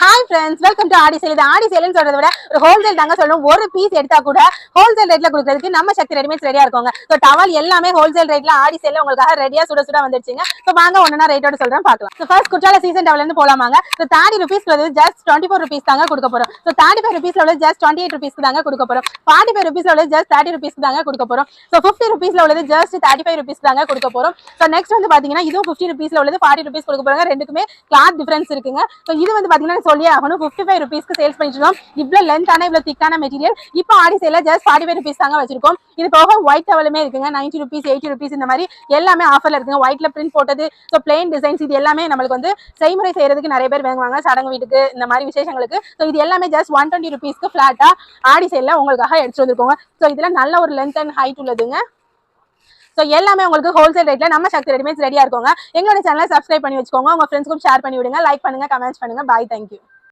Hi friends, welcome to Aadi sale. இது ஆடி சேல்னு சொல்றத விட ஒரு ஹோல்சேல் தாங்க சொல்லணும். ஒரு பீஸ் எடுத்தா கூட ஹோல்சேல் ரேட்ல கொடுக்கறதுக்கு நம்ம சக்தி ரெடிமேட்ஸ் ரெடியா இருக்கோங்க. ஸோ டவல் எல்லாமே ஹோல்சேல் ரேட்ல ஆடி சேல்ல உங்களுக்காக ரெடியா சுட சுட வந்துருச்சுங்க. ஸோ வாங்க ஒன்னா ரேட்டோட சொல்றேன் பார்க்கலாம். ஸோ ஃபர்ஸ்ட் குற்றால சீசன் டவல் இருந்து போலாமாங்க. ஸோ 30 rupees ஜஸ்ட் 24 rupees தாங்க கொடுக்க போறோம். ஸோ 35 rupees உள்ளது ஜஸ்ட் 28 rupees தாங்க கொடுக்க போறோம். 45 rupees உள்ளது ஜஸ்ட் 30 rupees தாங்க கொடுக்க போறோம். ஸோ 50 rupees உள்ளது ஜஸ்ட் 35 rupees தாங்க கொடுக்க போறோம். ஸோ நெக்ஸ்ட் வந்து பாத்தீங்கன்னா இதுவும் 50 rupees உள்ளது 40 rupees கொடுக்க போறாங்க. ரெண்டுக்குமே கிளாத் டிஃபரன்ஸ் இருக்குங்க. ஸோ இது வந்து பாத்தீங்கன்னா சொல்லியே ஆகணும். 55 rupees சேல்ஸ் பண்ணிட்டு இவ்வளவு லென்த்தான இவ்வளவு திக்கான மெட்டீரியல் இப்போ ஆடி சேல்ல ஜஸ்ட் 45 rupees தாங்க வச்சிருக்கோம். இது போக ஒயிட் டவலுமே இருக்குங்க. 90 rupees 80 rupees இந்த மாதிரி எல்லாமே ஆஃபர்ல இருக்குங்க. ஒயிட்ல பிரிண்ட் போட்டது, ஸோ பிளெயின் டிசைன்ஸ், இது எல்லாமே நம்மளுக்கு வந்து செய்முறை செய்யறதுக்கு நிறைய பேர் வாங்குவாங்க சடங்கு வீட்டுக்கு இந்த மாதிரி விசேஷங்களுக்கு. ஸோ இது எல்லாமே ஜஸ்ட் 120 rupeesக்கு ஃபிளாட்டா ஆடி சேல்ல உங்களுக்காக எடுத்துட்டு வந்திருக்கோங்க. ஸோ இதுல நல்ல ஒரு லென்த் அண்ட் ஹைட் உள்ளதுங்க. ஸோ எல்லாமே உங்களுக்கு ஹோல்சேல் ரேட்ல நம்ம சக்தி ரெடிமேட்ஸ் ரெடியா இருக்கோங்க. எங்களோட சேனலை சப்ஸ்கிரைப் பண்ணி வச்சுக்கோங்க. உங்க ஃப்ரெண்ட்ஸ்க்கும் ஷேர் பண்ணி விடுங்க. லைக் பண்ணுங்க, கமெண்ட்ஸ் பண்ணுங்க. பாய், தேங்க்யூ.